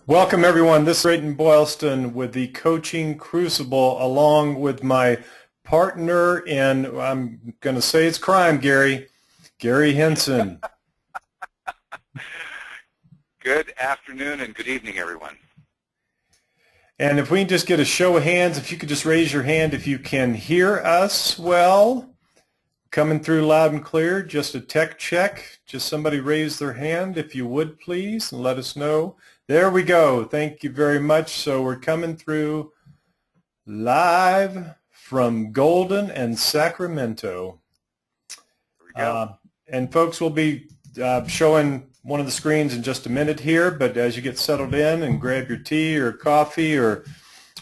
Welcome everyone. This is Drayton Boylston with the Coaching Crucible, along with my partner in, I'm going to say it's crime, Gary Henson. Good afternoon and good evening, everyone. And if we can just get a show of hands, if you could just raise your hand if you can hear us well. Coming through loud and clear, just a tech check. Just somebody raise their hand if you would, please, and let us know. There we go. Thank you very much. So we're coming through live from Golden and Sacramento. There we go. And folks, will be showing one of the screens in just a minute here, but as you get settled in and grab your tea or coffee or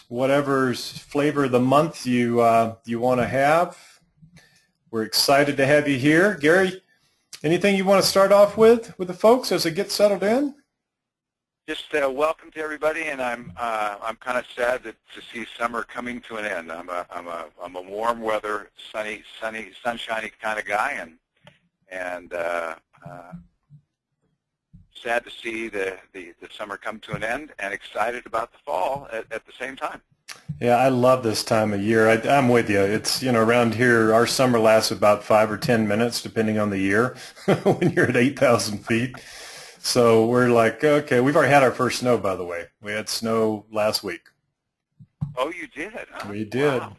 whatever's flavor of the month you want to have, we're excited to have you here. Gary, anything you want to start off with the folks as they get settled in? Just welcome to everybody, and I'm kind of sad to see summer coming to an end. I'm a warm weather, sunshiny kind of guy, and sad to see the summer come to an end, and excited about the fall at the same time. Yeah, I love this time of year. I'm with you. It's, around here, our summer lasts about 5 or 10 minutes, depending on the year, when you're at 8,000 feet. So we're like, okay, we've already had our first snow, by the way. We had snow last week. Oh, you did? Huh? We did. Wow.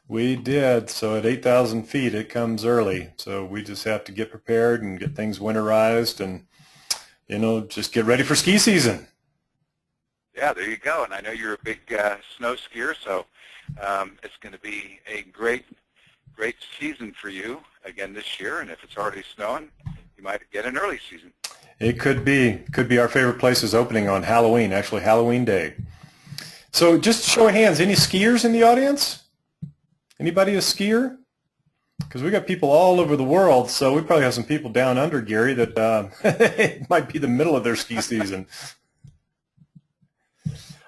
We did. So at 8,000 feet, it comes early. So we just have to get prepared and get things winterized and, just get ready for ski season. Yeah, there you go. And I know you're a big snow skier, so it's going to be a great season for you again this year. And if it's already snowing, you might get an early season. It could be. Could be our favorite places opening on Halloween, actually Halloween Day. So just show of hands, any skiers in the audience? Anybody a skier? Because we got people all over the world, so we probably have some people down under, Gary, that it might be the middle of their ski season.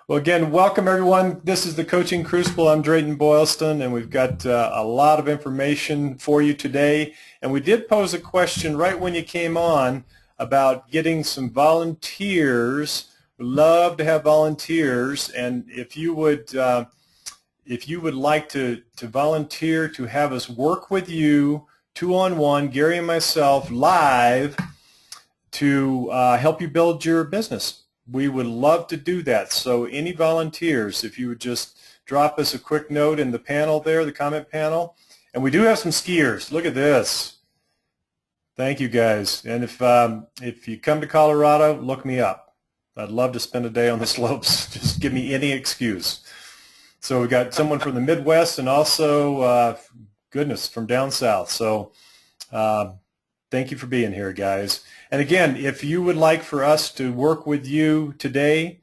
Well, again, welcome everyone. This is the Coaching Crucible. I'm Drayton Boylston, and we've got a lot of information for you today. And we did pose a question right when you came on about getting some volunteers. We'd love to have volunteers, and if you would like to volunteer to have us work with you 2-on-1, Gary and myself, live to help you build your business. We would love to do that. So any volunteers, if you would just drop us a quick note in the panel there, the comment panel. And we do have some skiers. Look at this. Thank you, guys. And if you come to Colorado, look me up. I'd love to spend a day on the slopes. Just give me any excuse. So we've got someone from the Midwest and also, goodness, from down south. So thank you for being here, guys. And again, if you would like for us to work with you today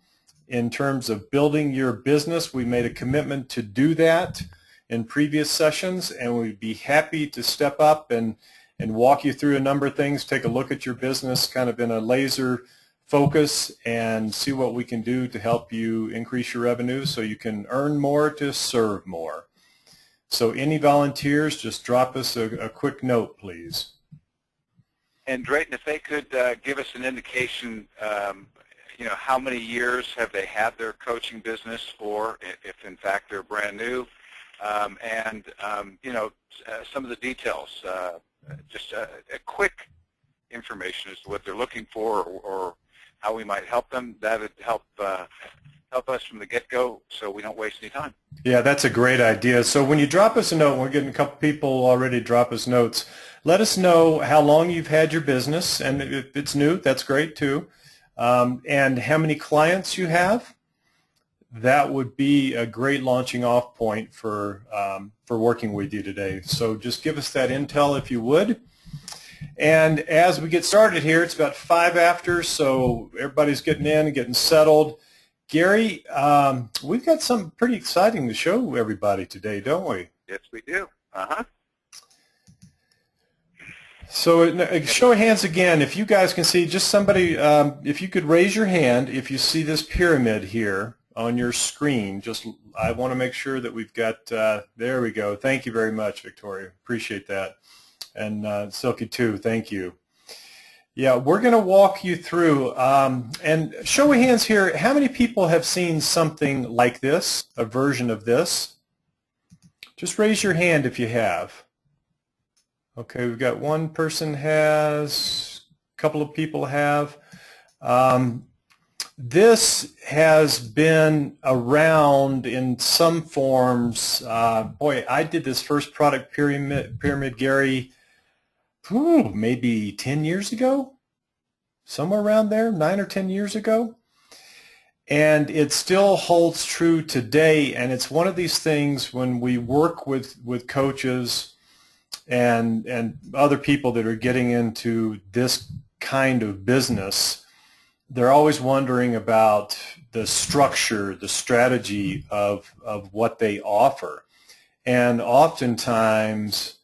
in terms of building your business, we made a commitment to do that in previous sessions, and we'd be happy to step up and walk you through a number of things, take a look at your business kind of in a laser focus and see what we can do to help you increase your revenue so you can earn more to serve more. So any volunteers, just drop us a quick note, please. And Drayton, if they could give us an indication, how many years have they had their coaching business, or if in fact they're brand new, and some of the details, just a quick information as to what they're looking for or how we might help them. That would help us from the get-go so we don't waste any time. Yeah, that's a great idea. So when you drop us a note, we're getting a couple people already drop us notes. Let us know how long you've had your business, and if it's new, that's great too, and how many clients you have. That would be a great launching off point for working with you today. So just give us that intel if you would. And as we get started here, it's about 5 after, so everybody's getting in and getting settled. Gary, we've got something pretty exciting to show everybody today, don't we? Yes, we do. Uh-huh. So show of hands again, if you guys can see, just somebody, if you could raise your hand if you see this pyramid here on your screen. Just, I want to make sure that we've got, there we go. Thank you very much, Victoria. Appreciate that. And Silky too, thank you. Yeah, we're going to walk you through, and show of hands here, how many people have seen something like this, a version of this? Just raise your hand if you have. Okay, we've got one person has, a couple of people have. This has been around in some forms. Boy, I did this first product pyramid, Gary, maybe 10 years ago, somewhere around there, 9 or 10 years ago. And it still holds true today, and it's one of these things when we work with coaches and other people that are getting into this kind of business, they're always wondering about the structure, the strategy of what they offer. And oftentimes,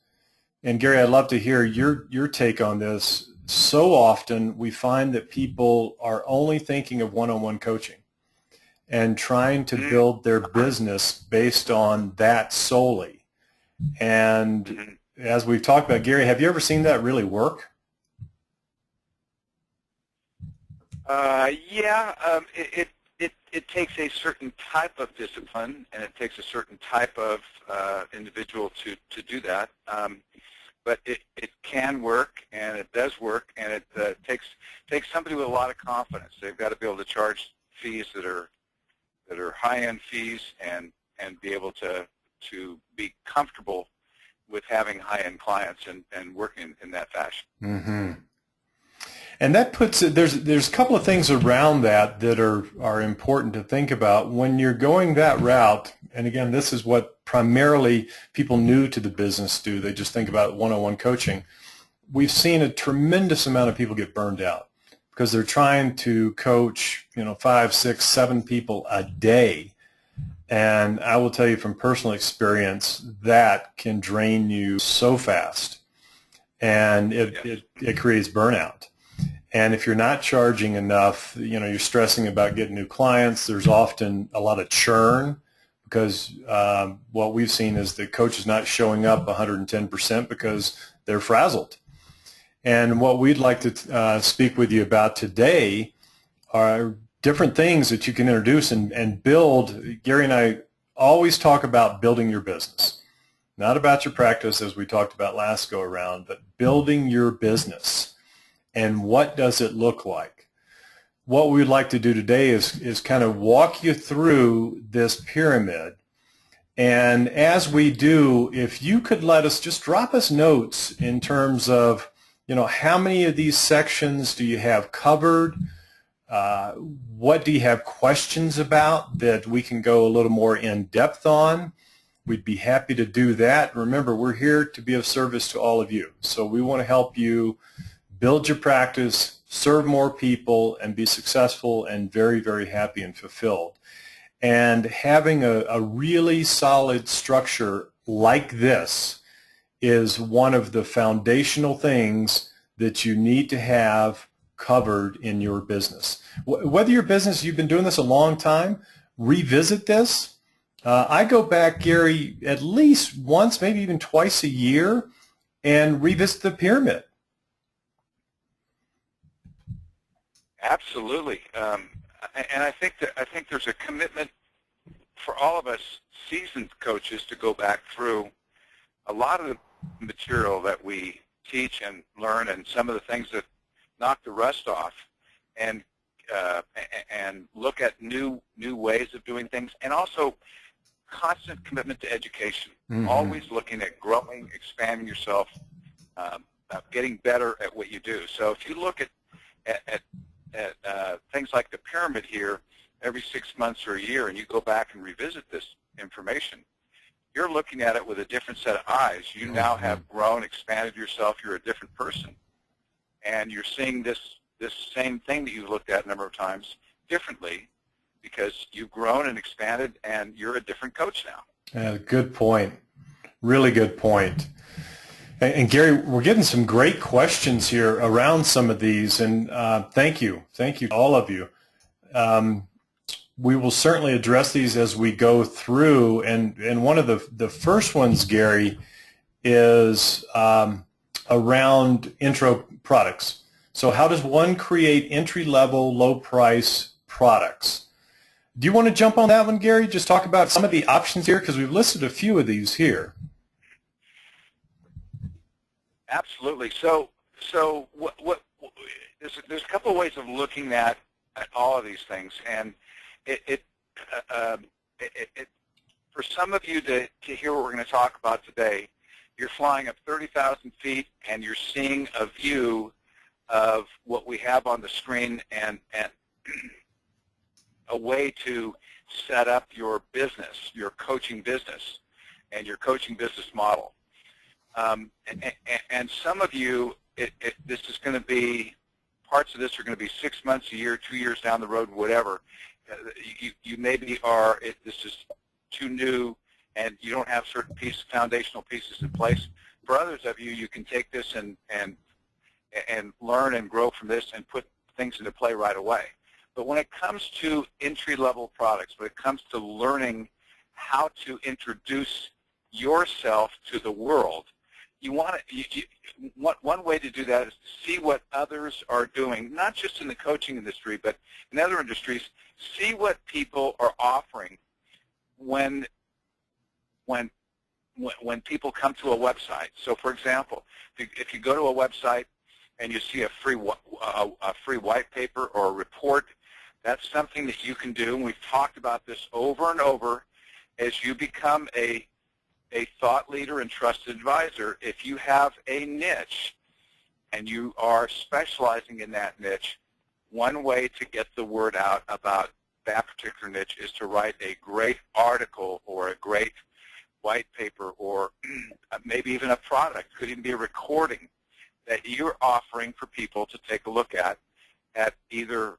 and Gary, I'd love to hear your take on this, so often we find that people are only thinking of one-on-one coaching and trying to build their business based on that solely. And as we've talked about, Gary, have you ever seen that really work? It takes a certain type of discipline, and it takes a certain type of individual to do that. But it can work, and it does work, and it takes somebody with a lot of confidence. They've got to be able to charge fees that are high-end fees, and be able to be comfortable with having high-end clients and working in that fashion. Mm-hmm. And that puts it, there's a couple of things around that are important to think about when you're going that route. And again, this is what primarily people new to the business do. They just think about one-on-one coaching. We've seen a tremendous amount of people get burned out because they're trying to coach, 5, 6, 7 people a day. And I will tell you from personal experience, that can drain you so fast, and it creates burnout. And if you're not charging enough, you're stressing about getting new clients. There's often a lot of churn because what we've seen is the coach is not showing up 110% because they're frazzled. And what we'd like to speak with you about today are different things that you can introduce and build. Gary and I always talk about building your business, not about your practice as we talked about last go around, but building your business. And what does it look like? What we'd like to do today is kind of walk you through this pyramid. And as we do, if you could let us, just drop us notes in terms of, how many of these sections do you have covered? What do you have questions about that we can go a little more in depth on? We'd be happy to do that. Remember, we're here to be of service to all of you. So we want to help you build your practice, serve more people, and be successful and very, very happy and fulfilled. And having a really solid structure like this is one of the foundational things that you need to have covered in your business. Whether your business, you've been doing this a long time, revisit this. I go back, Gary, at least once, maybe even twice a year, and revisit the pyramid. Absolutely, and I think there's a commitment for all of us seasoned coaches to go back through a lot of the material that we teach and learn, and some of the things that knock the rust off, and look at new ways of doing things, and also constant commitment to education. Mm-hmm. Always looking at growing, expanding yourself, getting better at what you do. So if you look at things like the pyramid here every 6 months or a year, and you go back and revisit this information, you're looking at it with a different set of eyes. You now have grown, expanded yourself. You're a different person, and you're seeing this same thing that you've looked at a number of times differently because you've grown and expanded, and you're a different coach now. Good point. Really good point. And Gary, we're getting some great questions here around some of these, and thank you all of you. We will certainly address these as we go through, and one of the first ones, Gary, is around intro products. So how does one create entry-level, low-price products? Do you want to jump on that one, Gary? Just talk about some of the options here, because we've listed a few of these here. Absolutely. So there's a couple of ways of looking at all of these things, and it for some of you to hear what we're going to talk about today, you're flying up 30,000 feet and you're seeing a view of what we have on the screen and a way to set up your business, your coaching business, and your coaching business model. And some of you, this is going to be, parts of this are going to be 6 months, a year, 2 years down the road, whatever. You maybe are, this is too new and you don't have certain foundational pieces in place. For others of you, you can take this and learn and grow from this and put things into play right away. But when it comes to entry-level products, when it comes to learning how to introduce yourself to the world, one way to do that is to see what others are doing, not just in the coaching industry, but in other industries. See what people are offering when people come to a website. So, for example, if you go to a website and you see a free white paper or a report, that's something that you can do. And we've talked about this over and over. As you become a thought leader and trusted advisor, if you have a niche and you are specializing in that niche, one way to get the word out about that particular niche is to write a great article or a great white paper, or maybe even a product. Could even be a recording that you're offering for people to take a look at either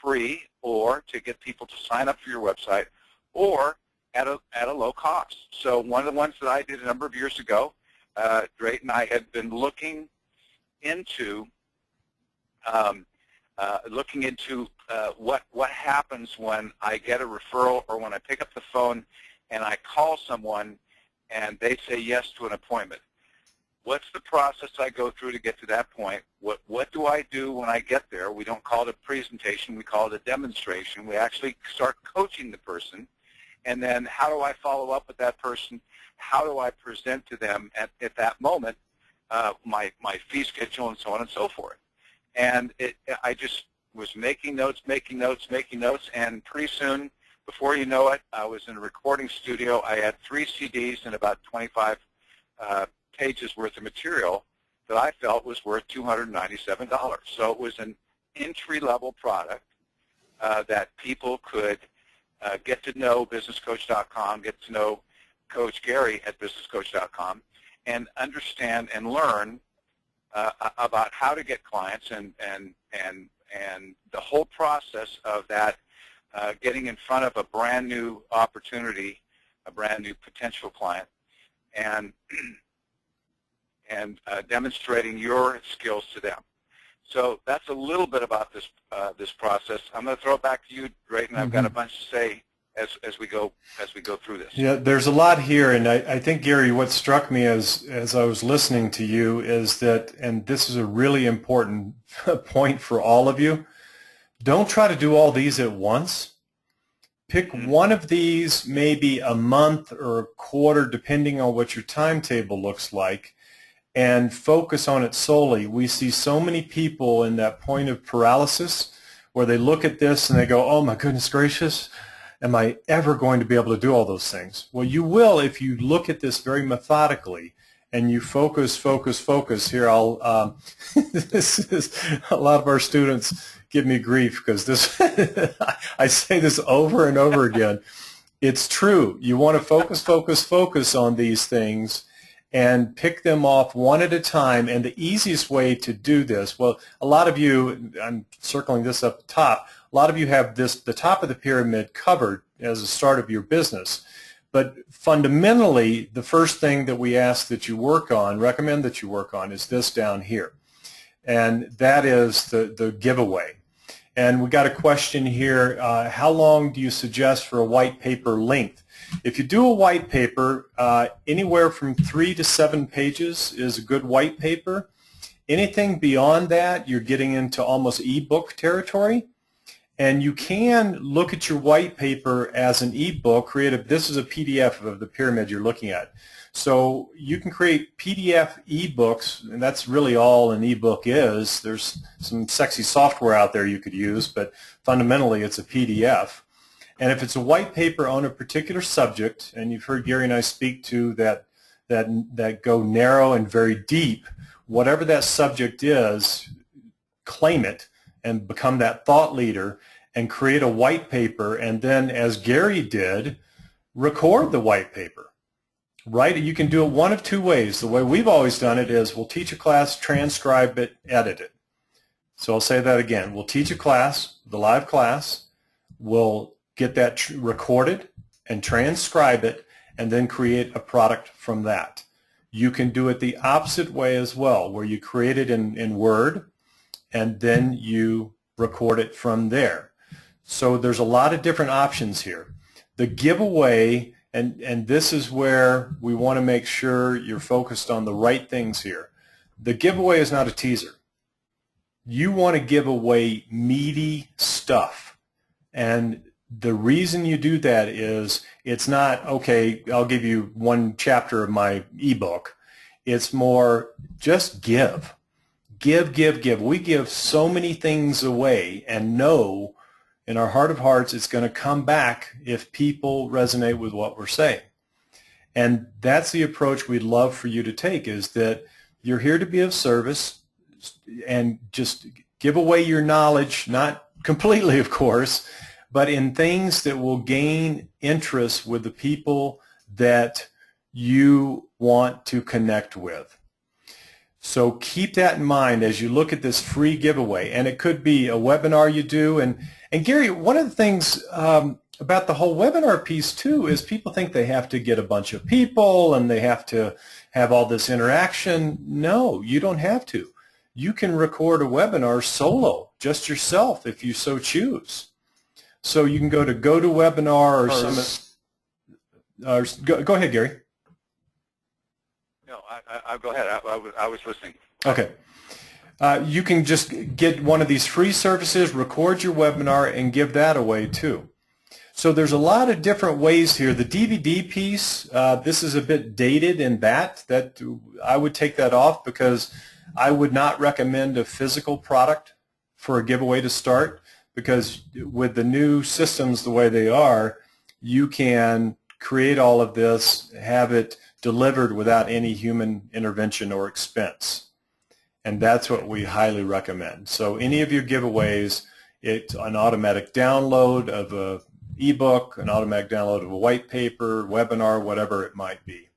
free or to get people to sign up for your website, or at a low cost. So one of the ones that I did a number of years ago, Drayton and I had been looking into what happens when I get a referral or when I pick up the phone and I call someone and they say yes to an appointment. What's the process I go through to get to that point? What do I do when I get there? We don't call it a presentation. We call it a demonstration. We actually start coaching the person. And then how do I follow up with that person? How do I present to them at that moment my fee schedule and so on and so forth? And I just was making notes, and pretty soon, before you know it, I was in a recording studio. I had 3 CDs and about 25 pages worth of material that I felt was worth $297. So it was an entry-level product that people could get to know businesscoach.com, get to know Coach Gary at businesscoach.com, and understand and learn about how to get clients and the whole process of that, getting in front of a brand new opportunity, a brand new potential client, and demonstrating your skills to them. So that's a little bit about this process. I'm going to throw it back to you, Drayton. I've got a bunch to say as we go through this. Yeah, there's a lot here, and I think, Gary, what struck me as I was listening to you is that, and this is a really important point for all of you, don't try to do all these at once. Pick one of these maybe a month or a quarter, depending on what your timetable looks like, and focus on it solely. We see so many people in that point of paralysis where they look at this and they go, oh my goodness gracious, am I ever going to be able to do all those things? Well, you will if you look at this very methodically and you focus. Here, this is, a lot of our students give me grief because this, I say this over and over again. It's true. You want to focus on these things and pick them off one at a time. And the easiest way to do this, well, a lot of you, I'm circling this up top, a lot of you have the top of the pyramid covered as a start of your business. But fundamentally, the first thing that we ask that you work on, recommend that you work on, is this down here. And that is the giveaway. And we got a question here, how long do you suggest for a white paper length? If you do a white paper, anywhere from 3 to 7 pages is a good white paper. Anything beyond that, you're getting into almost ebook territory. And you can look at your white paper as an ebook. This is a PDF of the pyramid you're looking at. So you can create PDF ebooks, and that's really all an ebook is. There's some sexy software out there you could use, but fundamentally it's a PDF. And if it's a white paper on a particular subject, and you've heard Gary and I speak to that go narrow and very deep, whatever that subject is, claim it and become that thought leader and create a white paper, and then, as Gary did, record the white paper. Right? You can do it one of two ways. The way we've always done it is we'll teach a class, transcribe it, edit it. So I'll say that again. We'll teach a class, the live class, we'll get that recorded and transcribe it, and then create a product from that. You can do it the opposite way as well, where you create it in Word, and then you record it from there. So there's a lot of different options here. The giveaway, and this is where we want to make sure you're focused on the right things here. The giveaway is not a teaser. You want to give away meaty stuff. And the reason you do that is it's not, okay, I'll give you one chapter of my ebook. It's more just give. Give, give, give. We give so many things away and know in our heart of hearts it's going to come back if people resonate with what we're saying. And that's the approach we'd love for you to take, is that you're here to be of service and just give away your knowledge, not completely, of course, but in things that will gain interest with the people that you want to connect with. So keep that in mind as you look at this free giveaway. And it could be a webinar you do. And Gary, one of the things about the whole webinar piece too is people think they have to get a bunch of people and they have to have all this interaction. No, you don't have to. You can record a webinar solo, just yourself, if you so choose. So you can go to GoToWebinar or some. Go ahead, Gary. No, I'll go ahead. I was listening. Okay. You can just get one of these free services, record your webinar, and give that away too. So there's a lot of different ways here. The DVD piece, this is a bit dated in that I would take that off, because I would not recommend a physical product for a giveaway to start, because with the new systems the way they are, you can create all of this, have it delivered without any human intervention or expense. And that's what we highly recommend. So any of your giveaways, it's an automatic download of an ebook, an automatic download of a white paper, webinar, whatever it might be.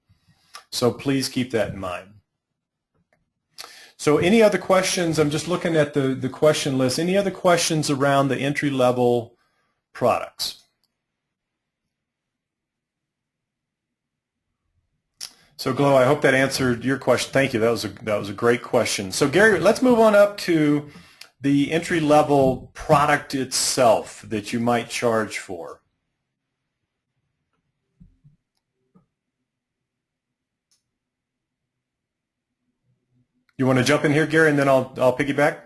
So please keep that in mind. So any other questions? I'm just looking at the question list. Any other questions around the entry-level products? So Glow, I hope that answered your question. Thank you. That was a great question. So Gary, let's move on up to the entry-level product itself that you might charge for. You want to jump in here, Gary, and then I'll piggyback?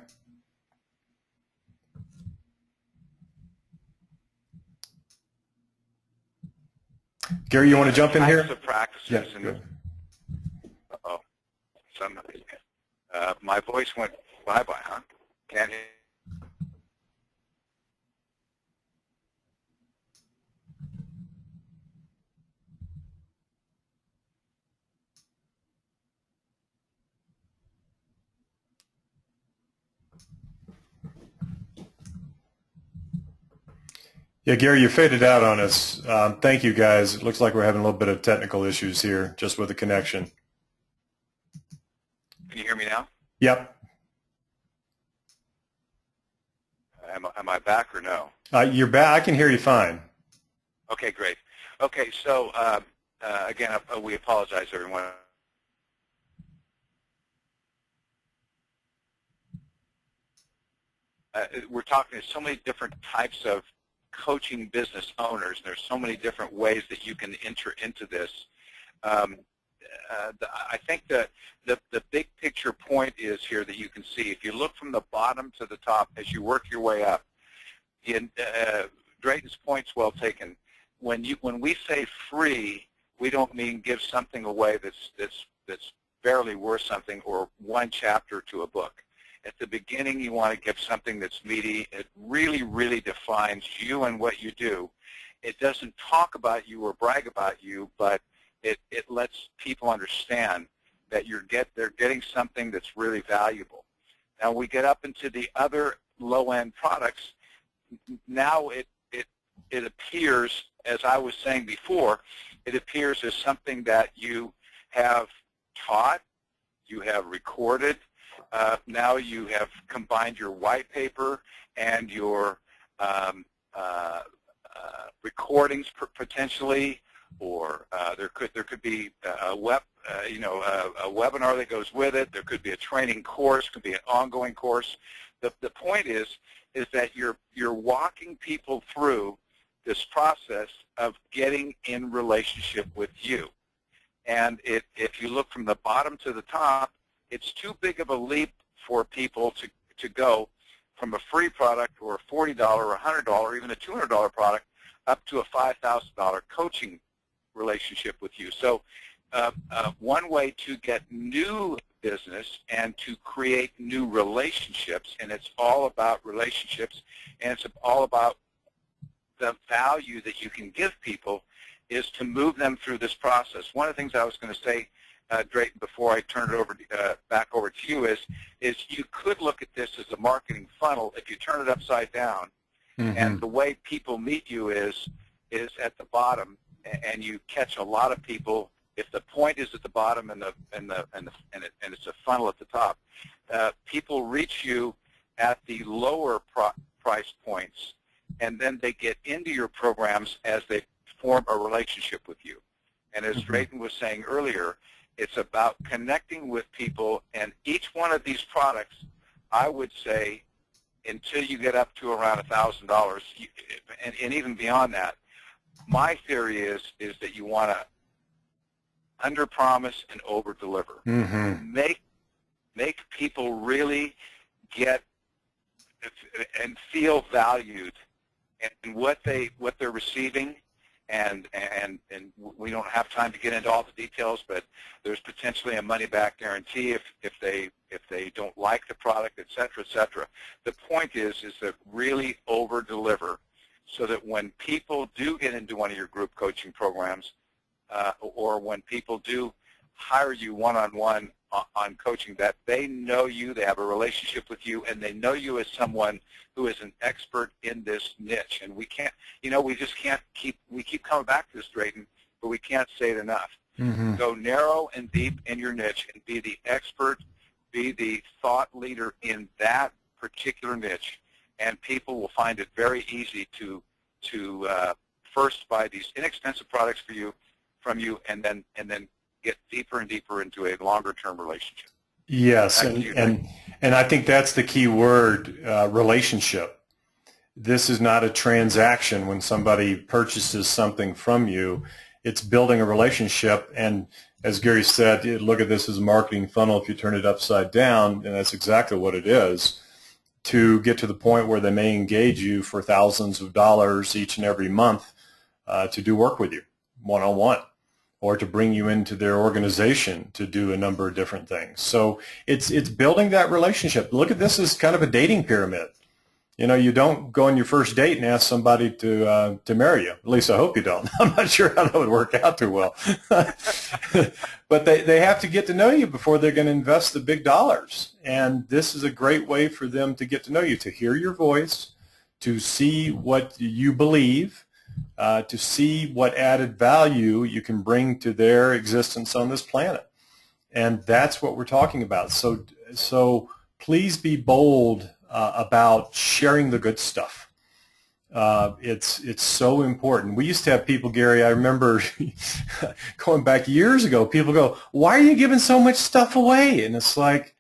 Gary, you want to jump in here? Of practices. Yeah, and, good. uh-oh. My voice went bye-bye, huh? Can't hear. Yeah, Gary, you faded out on us. Thank you, guys. It looks like we're having a little bit of technical issues here just with the connection. Can you hear me now? Yep. Am I back or no? You're back. I can hear you fine. Okay, great. Okay, so again, we apologize, everyone. We're talking to so many different types of coaching business owners, and there's so many different ways that you can enter into this. I think the big picture point is here that you can see. If you look from the bottom to the top as you work your way up, Drayton's point's well taken. When we say free, we don't mean give something away that's barely worth something or one chapter to a book. At the beginning, you want to give something that's meaty. It really, really defines you and what you do. It doesn't talk about you or brag about you, but it lets people understand that they're getting something that's really valuable. Now we get up into the other low-end products. Now it appears, as I was saying before, it appears as something that you have taught, you have recorded. Now you have combined your white paper and your recordings potentially, or there could be a webinar that goes with it. There could be a training course, could be an ongoing course. The point is that you're walking people through this process of getting in relationship with you. And if you look from the bottom to the top, it's too big of a leap for people to go from a free product or a $40 or $100 or even a $200 product up to a $5,000 coaching relationship with you. So one way to get new business and to create new relationships, and it's all about relationships, and it's all about the value that you can give people, is to move them through this process. One of the things I was going to say, Drayton, before I turn it over back over to you, is you could look at this as a marketing funnel if you turn it upside down, and the way people meet you is at the bottom, and you catch a lot of people. If the point is at the bottom and it's a funnel at the top, people reach you at the lower price points, and then they get into your programs as they form a relationship with you. And as Drayton was saying earlier, it's about connecting with people, and each one of these products, I would say, until you get up to around $1,000, and even beyond that, my theory is that you want to under-promise and over-deliver. Make people really get and feel valued in what they're receiving. And we don't have time to get into all the details, but there's potentially a money-back guarantee if they don't like the product, et cetera, et cetera. The point is that really over-deliver, so that when people do get into one of your group coaching programs, or when people do hire you one-on-one on coaching, that they know you, they have a relationship with you, and they know you as someone who is an expert in this niche. And we can't, we just can't we keep coming back to this, Drayton, but we can't say it enough. Go narrow and deep in your niche and be the expert, be the thought leader in that particular niche, and people will find it very easy to first buy these inexpensive products from you, and then get deeper and deeper into a longer-term relationship. Yes, and I think that's the key word, relationship. This is not a transaction when somebody purchases something from you. It's building a relationship, and as Gary said, look at this as a marketing funnel if you turn it upside down, and that's exactly what it is, to get to the point where they may engage you for thousands of dollars each and every month to do work with you, one-on-one, or to bring you into their organization to do a number of different things. So it's building that relationship. Look at this as kind of a dating pyramid. You don't go on your first date and ask somebody to marry you. At least I hope you don't. I'm not sure how that would work out too well. But they have to get to know you before they're going to invest the big dollars. And this is a great way for them to get to know you, to hear your voice, to see what you believe, to see what added value you can bring to their existence on this planet. And that's what we're talking about. So please be bold about sharing the good stuff. It's so important. We used to have people, Gary, I remember going back years ago, people go, why are you giving so much stuff away? And it's like,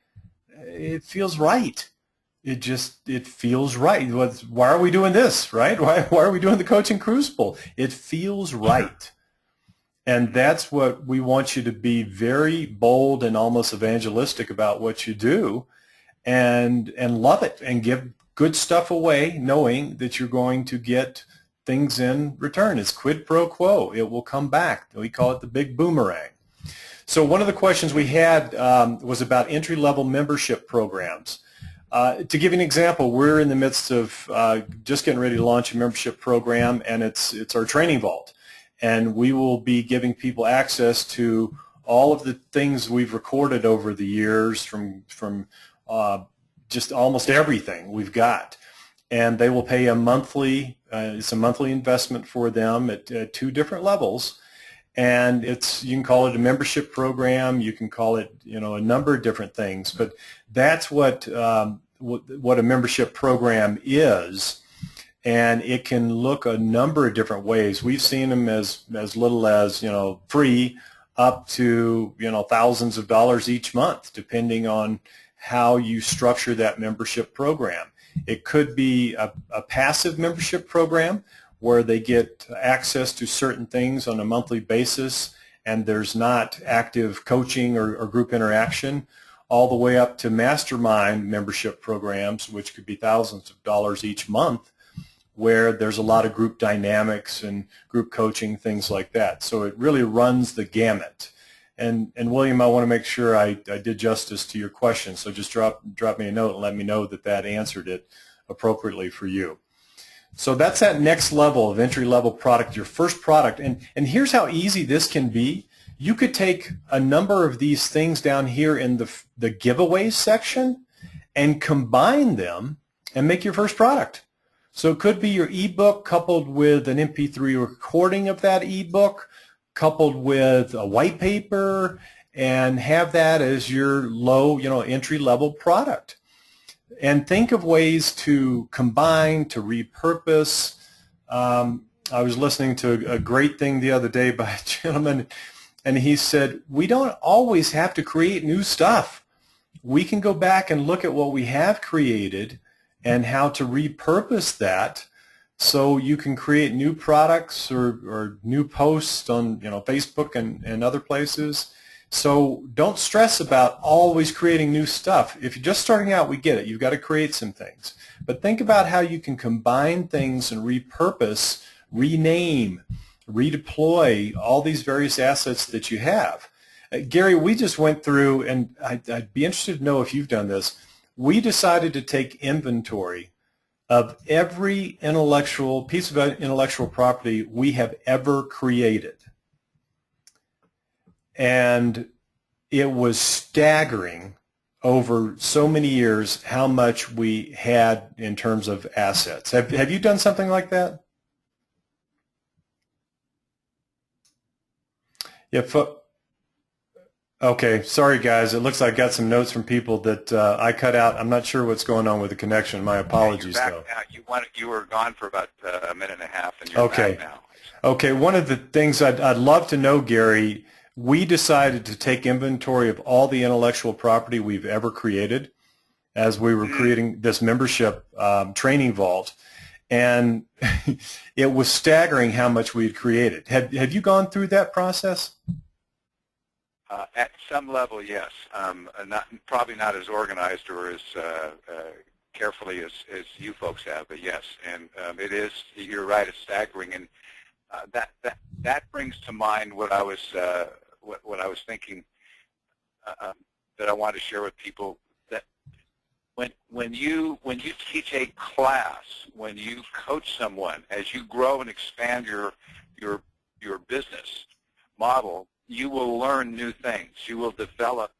it feels right. It feels right. Why are we doing this, right? Why are we doing the Coaching Crucible? It feels right. And that's what we want you to be very bold and almost evangelistic about what you do, and love it and give good stuff away, knowing that you're going to get things in return. It's quid pro quo. It will come back. We call it the big boomerang. So one of the questions we had was about entry-level membership programs. To give you an example, we're in the midst of just getting ready to launch a membership program, and it's our training vault. And we will be giving people access to all of the things we've recorded over the years from just almost everything we've got. And they will pay a monthly, it's a monthly investment for them at 2 different levels. And you can call it a membership program, you can call it, a number of different things, but that's what a membership program is, and it can look a number of different ways. We've seen them as little as, free up to, thousands of dollars each month, depending on how you structure that membership program. It could be a passive membership program where they get access to certain things on a monthly basis and there's not active coaching or group interaction, all the way up to mastermind membership programs, which could be thousands of dollars each month, where there's a lot of group dynamics and group coaching, things like that. So it really runs the gamut. And William, I want to make sure I did justice to your question, so just drop me a note and let me know that answered it appropriately for you. So that's that next level of entry-level product, your first product. And here's how easy this can be. You could take a number of these things down here in the giveaways section and combine them and make your first product. So it could be your ebook coupled with an MP3 recording of that ebook, coupled with a white paper, and have that as your low, entry-level product. And think of ways to combine, to repurpose. I was listening to a great thing the other day by a gentleman, and he said, we don't always have to create new stuff. We can go back and look at what we have created and how to repurpose that so you can create new products or new posts on Facebook and other places. So don't stress about always creating new stuff. If you're just starting out, we get it. You've got to create some things. But think about how you can combine things and repurpose, rename, redeploy all these various assets that you have. Gary, we just went through, and I'd be interested to know if you've done this. We decided to take inventory of every piece of intellectual property we have ever created. And it was staggering over so many years how much we had in terms of assets. Have you done something like that? Yeah. Okay, sorry guys. It looks like I got some notes from people that I cut out. I'm not sure what's going on with the connection. My apologies, you're though. back now. You were gone for about a minute and a half, and you're Okay. back now. Okay, one of the things I'd love to know, Gary, we decided to take inventory of all the intellectual property we've ever created as we were creating this membership training vault, and it was staggering how much we had created. Have you gone through that process? At some level, yes. Probably not as organized or as carefully as you folks have, but yes. And it is. You're right. It's staggering, and that brings to mind what I was thinking that I want to share with people. That when you teach a class, when you coach someone, as you grow and expand your business model, you will learn new things. You will develop.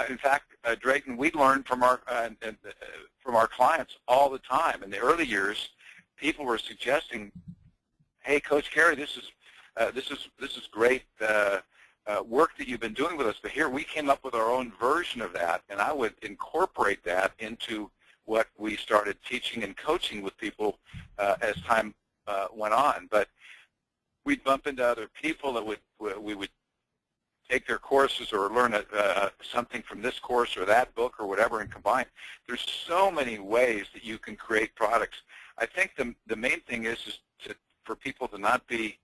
In fact, Drayton, we learn from our clients all the time. In the early years, people were suggesting, "Hey, Coach Gary, this is great work that you've been doing with us, but here we came up with our own version of that," and I would incorporate that into what we started teaching and coaching with people as time went on. But we'd bump into other people that we would take their courses or learn something from this course or that book or whatever and combine. There's so many ways that you can create products. I think the main thing is for people to not be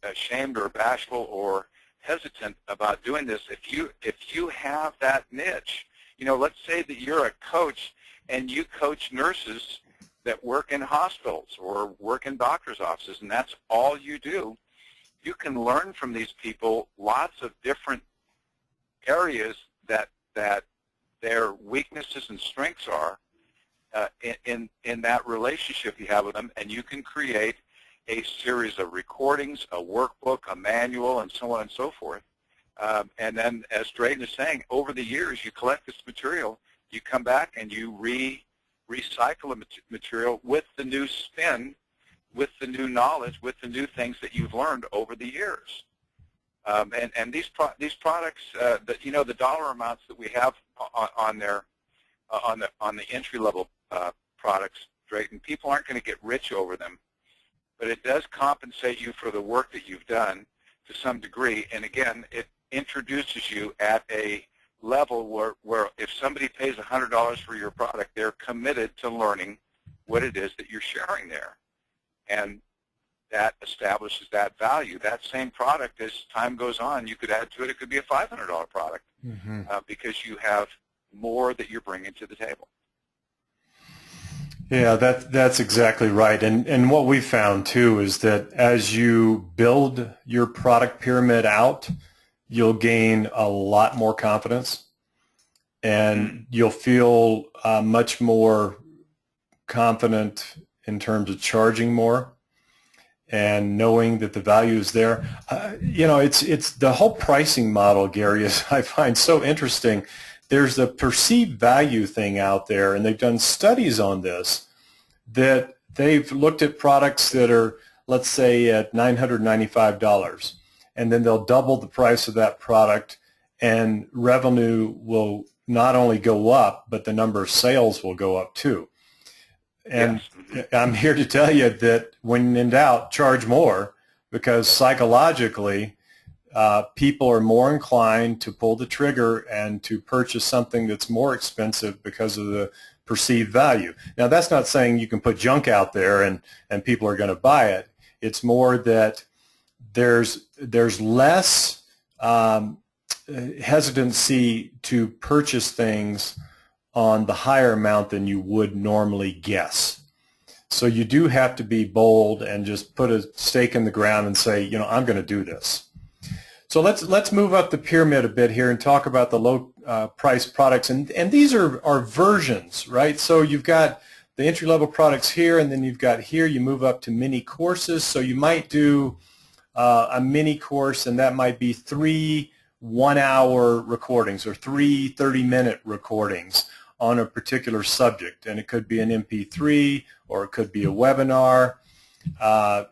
ashamed or bashful or hesitant about doing this. If you have that niche, let's say that you're a coach and you coach nurses that work in hospitals or work in doctors' offices, and that's all you do. You can learn from these people lots of different areas that their weaknesses and strengths are in that relationship you have with them, and you can create a series of recordings, a workbook, a manual, and so on and so forth. And then, as Drayton is saying, over the years, you collect this material, you come back and you recycle the material with the new spin, with the new knowledge, with the new things that you've learned over the years. And these products, the dollar amounts that we have on the entry level products, Drayton, people aren't going to get rich over them, but it does compensate you for the work that you've done to some degree. And again, it introduces you at a level where if somebody pays $100 for your product, they're committed to learning what it is that you're sharing there. And that establishes that value. That same product, as time goes on, you could add to it. It could be a $500 product because you have more that you're bringing to the table. Yeah, that's exactly right. And what we found too is that as you build your product pyramid out, you'll gain a lot more confidence, and you'll feel much more confident in terms of charging more and knowing that the value is there. It's the whole pricing model, Gary, is I find so interesting. There's a perceived value thing out there, and they've done studies on this, that they've looked at products that are, let's say, at $995, and then they'll double the price of that product, and revenue will not only go up, but the number of sales will go up too. And yes. I'm here to tell you that when in doubt, charge more, because psychologically, people are more inclined to pull the trigger and to purchase something that's more expensive because of the perceived value. Now, that's not saying you can put junk out there and people are going to buy it. It's more that there's less hesitancy to purchase things on the higher amount than you would normally guess. So you do have to be bold and just put a stake in the ground and say, I'm going to do this. So let's move up the pyramid a bit here and talk about the low price products. And these are versions, right? So you've got the entry-level products here, and then you've got here, you move up to mini courses. So you might do a mini course, and that might be 3 one-hour recordings or 3 30-minute recordings on a particular subject. And it could be an MP3, or it could be a webinar.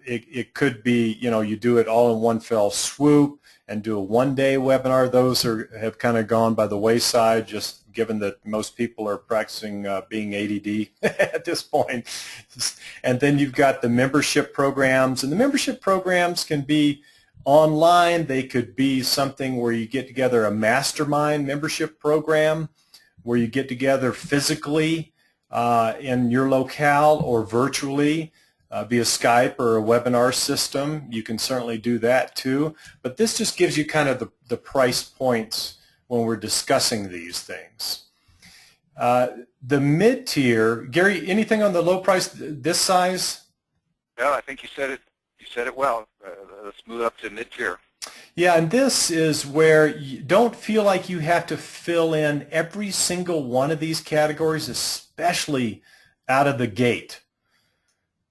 It could be, you do it all in one fell swoop and do a one-day webinar. Those have kind of gone by the wayside, just given that most people are practicing being ADD at this point. And then you've got the membership programs, and the membership programs can be online. They could be something where you get together, a mastermind membership program, where you get together physically in your locale or virtually via Skype or a webinar system. You can certainly do that too. But this just gives you kind of the price points when we're discussing these things. The mid-tier, Gary, anything on the low price this size? No, I think you said it. You said it well. Let's move up to mid-tier. Yeah, and this is where you don't feel like you have to fill in every single one of these categories, especially out of the gate.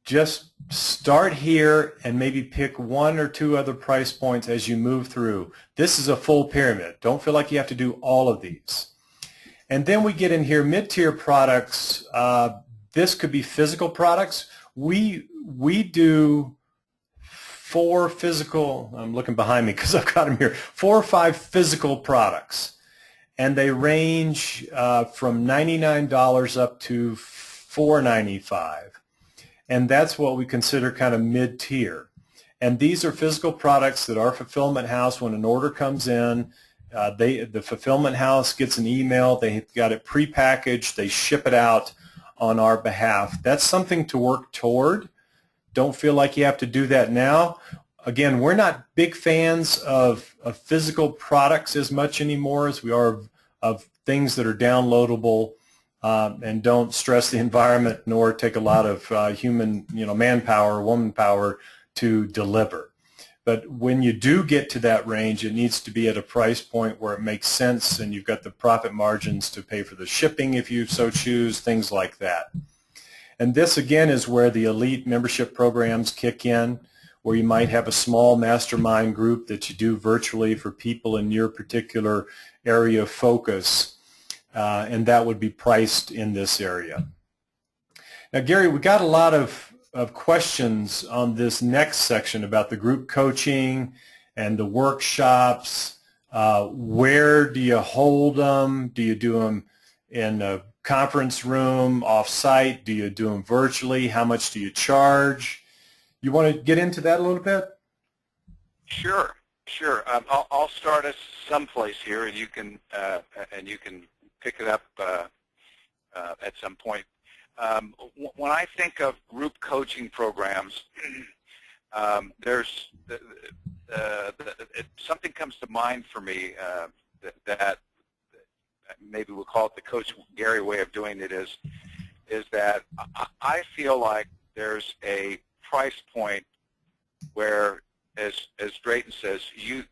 Just start here and maybe pick 1 or 2 other price points as you move through. This is a full pyramid. Don't feel like you have to do all of these. And then we get in here, mid-tier products. This could be physical products. We do 4 physical, I'm looking behind me because I've got them here, 4 or 5 physical products. And they range from $99 up to $495. And that's what we consider kind of mid-tier. And these are physical products that our fulfillment house, when an order comes in, the fulfillment house gets an email, they've got it prepackaged, they ship it out on our behalf. That's something to work toward. Don't feel like you have to do that now. Again, we're not big fans of physical products as much anymore as we are of things that are downloadable and don't stress the environment nor take a lot of human, manpower, woman power to deliver. But when you do get to that range, it needs to be at a price point where it makes sense and you've got the profit margins to pay for the shipping if you so choose, things like that. And this, again, is where the elite membership programs kick in, where you might have a small mastermind group that you do virtually for people in your particular area of focus, and that would be priced in this area. Now, Gary, we got a lot of questions on this next section about the group coaching and the workshops. Where do you hold them? Do you do them in a conference room, off-site? Do you do them virtually? How much do you charge? You want to get into that a little bit? Sure. I'll start us someplace here, and you can pick it up at some point. When I think of group coaching programs, something comes to mind for me that maybe we'll call it the Coach Gary way of doing it is that I feel like there's a price point where, as Drayton says, you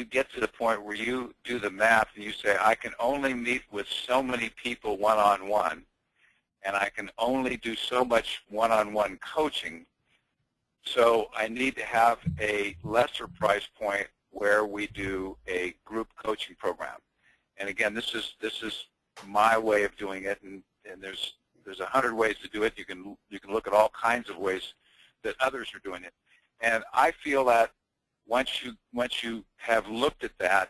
get to the point where you do the math and you say, I can only meet with so many people one-on-one, and I can only do so much one-on-one coaching, so I need to have a lesser price point where we do a group coaching program. And again, this is my way of doing it, and there's 100 ways to do it. You can look at all kinds of ways that others are doing it. And I feel that once you have looked at that,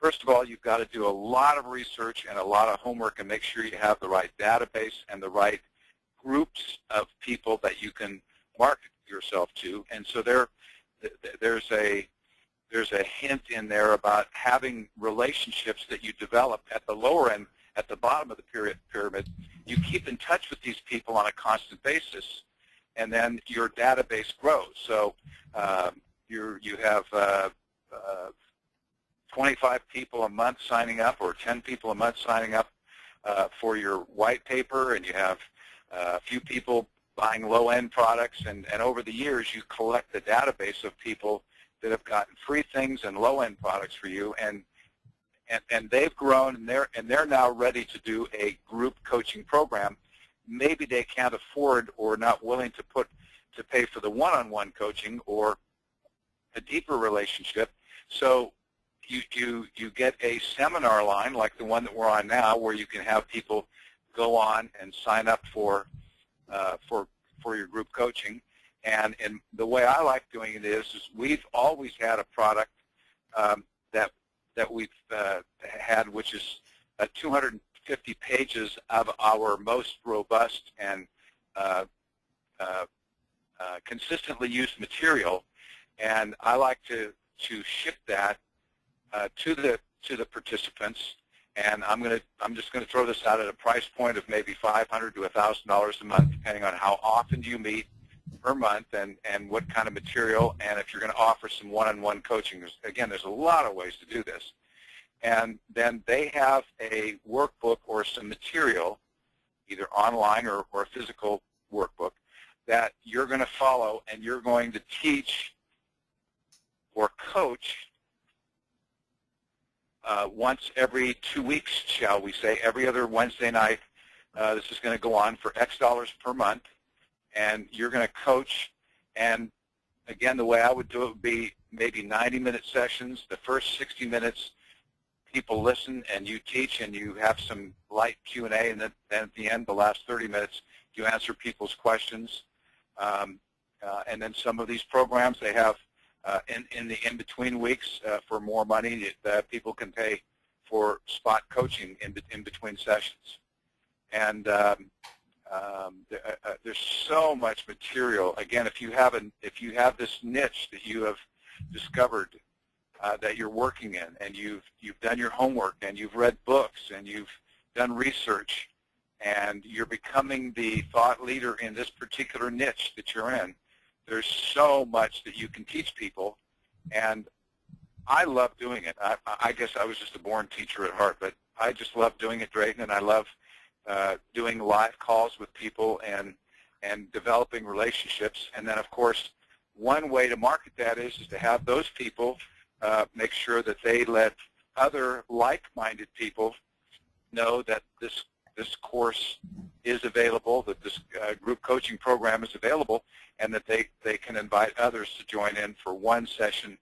first of all, you've got to do a lot of research and a lot of homework and make sure you have the right database and the right groups of people that you can market yourself to. And so there's a hint in there about having relationships that you develop at the lower end, at the bottom of the pyramid. You keep in touch with these people on a constant basis, and then your database grows. So you have 25 people a month signing up, or 10 people a month signing up for your white paper, and you have a few people buying low-end products, and over the years you collect the database of people that have gotten free things and low-end products for you, and they've grown, and they're now ready to do a group coaching program. Maybe they can't afford or not willing to pay for the one-on-one coaching or a deeper relationship. So you get a seminar line like the one that we're on now, where you can have people go on and sign up for your group coaching. And the way I like doing it is we've always had a product that we've had, which is 250 pages of our most robust and consistently used material, and I like to ship that to the participants. And I'm just going to throw this out at a price point of maybe $500 to $1,000 a month, depending on how often you meet per month and what kind of material, and if you're going to offer some one-on-one coaching. There's a lot of ways to do this. And then they have a workbook or some material, either online or a physical workbook, that you're going to follow, and you're going to teach or coach once every 2 weeks, shall we say, every other Wednesday night. This is going to go on for X dollars per month, and you're going to coach. And again, the way I would do it would be maybe 90-minute sessions. The first 60 minutes, people listen and you teach, and you have some light Q&A, and then at the end, the last 30 minutes, you answer people's questions. And then some of these programs, they have in the in-between weeks for more money, people can pay for spot coaching in between sessions. And there's so much material. Again, if you have this niche that you have discovered that you're working in, and you've done your homework, and you've read books, and you've done research, and you're becoming the thought leader in this particular niche that you're in, there's so much that you can teach people, and I love doing it. I guess I was just a born teacher at heart, but I just love doing it, Drayton, and I love doing live calls with people and developing relationships. And then, of course, one way to market that is to have those people make sure that they let other like-minded people know that this course is available, that this group coaching program is available, and that they can invite others to join in for one session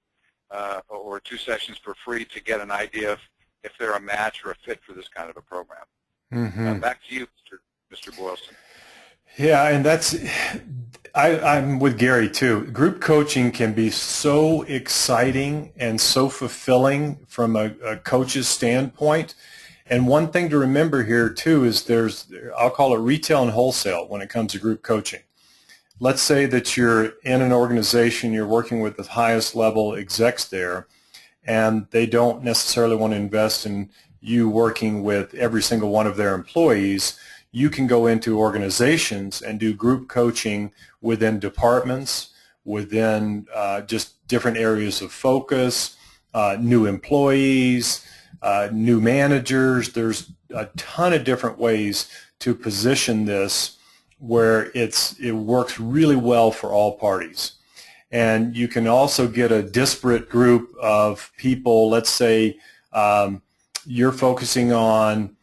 or 2 sessions for free to get an idea of if they're a match or a fit for this kind of a program. Mm-hmm. Back to you, Mr. Boylston. Yeah, and I'm with Gary too. Group coaching can be so exciting and so fulfilling from a coach's standpoint. And one thing to remember here too is I'll call it retail and wholesale when it comes to group coaching. Let's say that you're in an organization, you're working with the highest level execs there, and they don't necessarily want to invest in you working with every single one of their employees. You can go into organizations and do group coaching within departments, within just different areas of focus, new employees, new managers. There's a ton of different ways to position this where it works really well for all parties. And you can also get a disparate group of people. Let's say you're focusing on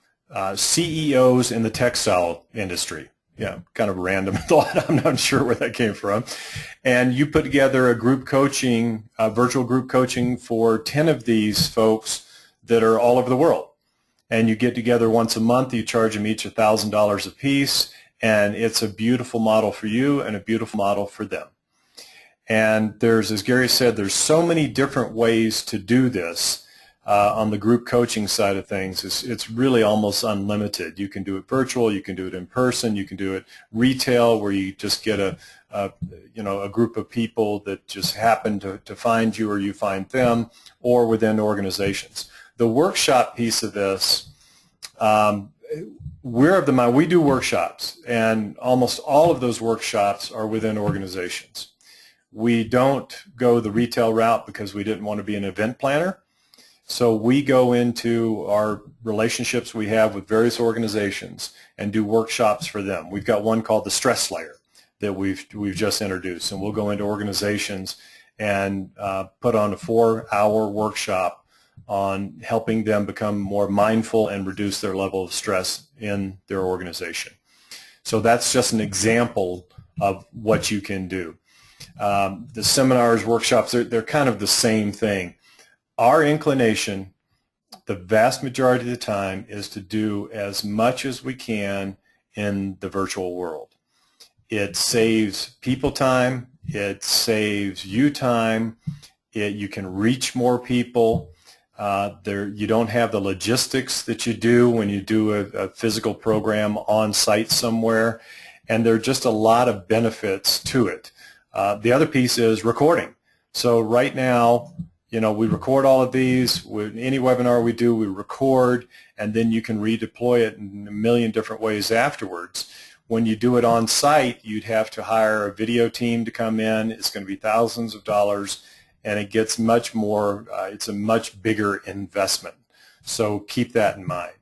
CEOs in the textile industry. Yeah, kind of a random thought. I'm not sure where that came from. And you put together a group coaching, virtual group coaching for 10 of these folks that are all over the world. And you get together once a month. You charge them each $1,000 a piece. And it's a beautiful model for you and a beautiful model for them. And as Gary said, there's so many different ways to do this. On the group coaching side of things, it's really almost unlimited. You can do it virtual, you can do it in person, you can do it retail, where you just get a group of people that just happen to find you or you find them, or within organizations. The workshop piece of this, we're of the mind we do workshops, and almost all of those workshops are within organizations. We don't go the retail route because we didn't want to be an event planner. So we go into our relationships we have with various organizations and do workshops for them. We've got one called the Stress Layer that we've just introduced, and we'll go into organizations and put on a 4-hour workshop on helping them become more mindful and reduce their level of stress in their organization. So that's just an example of what you can do. The seminars, workshops, they're kind of the same thing. Our inclination, the vast majority of the time, is to do as much as we can in the virtual world. It saves people time. It saves you time. You can reach more people. You don't have the logistics that you do when you do a physical program on site somewhere, and there are just a lot of benefits to it. The other piece is recording. So right now, we record all of these. Any webinar we do, we record, and then you can redeploy it in a million different ways afterwards. When you do it on site, you'd have to hire a video team to come in. It's going to be thousands of dollars, and it gets much more, it's a much bigger investment. So keep that in mind.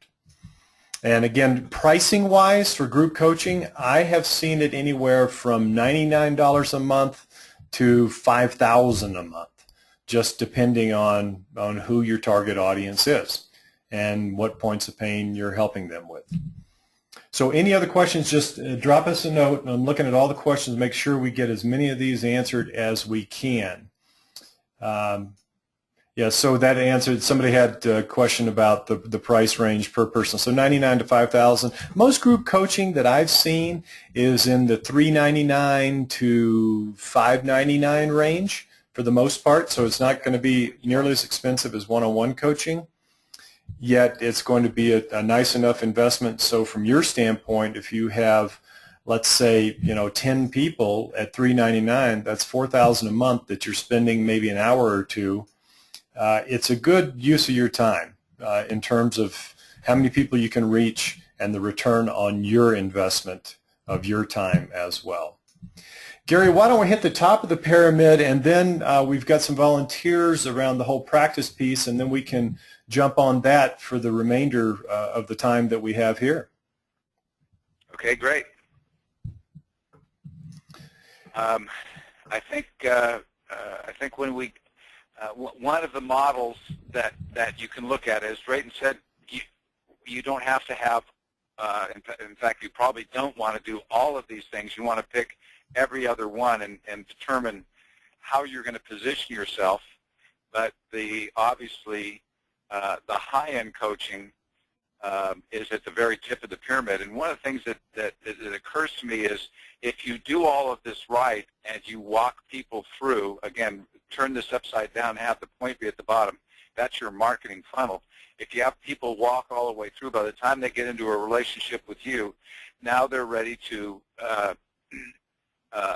And again, pricing-wise for group coaching, I have seen it anywhere from $99 a month to $5,000 a month, just depending on who your target audience is and what points of pain you're helping them with. So any other questions, just drop us a note. I'm looking at all the questions, make sure we get as many of these answered as we can. Yeah, so that answered. Somebody had a question about the price range per person. So $99 to $5,000. Most group coaching that I've seen is in the $399 to $599 range for the most part. So it's not going to be nearly as expensive as one-on-one coaching. Yet it's going to be a nice enough investment. So from your standpoint, if you have, let's say, 10 people at $399, that's $4,000 a month that you're spending maybe an hour or two. It's a good use of your time in terms of how many people you can reach and the return on your investment of your time as well. Gary, why don't we hit the top of the pyramid, and then we've got some volunteers around the whole practice piece, and then we can jump on that for the remainder of the time that we have here. Okay, great. I think when we one of the models that you can look at, as Drayton said, you don't have to have. In fact, you probably don't want to do all of these things. You want to pick every other one and determine how you're going to position yourself. But obviously the high-end coaching is at the very tip of the pyramid. And one of the things that occurs to me is if you do all of this right and you walk people through, again, turn this upside down, have the point be at the bottom, that's your marketing funnel. If you have people walk all the way through, by the time they get into a relationship with you, now they're ready to,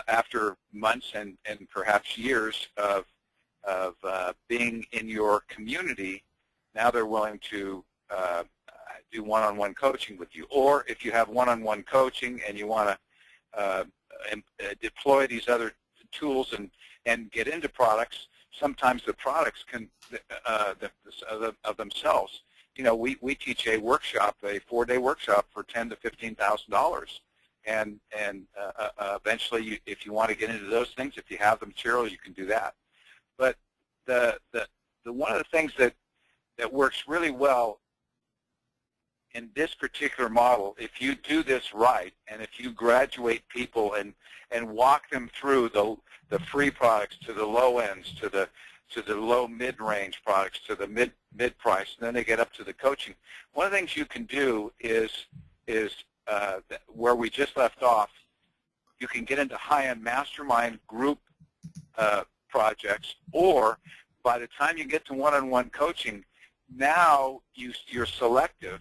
after months and perhaps years of being in your community, now they're willing to do one-on-one coaching with you. Or if you have one-on-one coaching and you want to deploy these other tools and get into products, sometimes the products can of themselves. You know, we teach a workshop, a 4-day workshop for $10,000 to $15,000, and eventually, if you want to get into those things, if you have the material, you can do that. But the one of the things that works really well in this particular model, if you do this right, and if you graduate people and walk them through the free products to the low ends, to the low mid-range products, to the mid-price, and then they get up to the coaching. One of the things you can do is where we just left off, you can get into high-end mastermind group projects, or by the time you get to one-on-one coaching, now you're selective.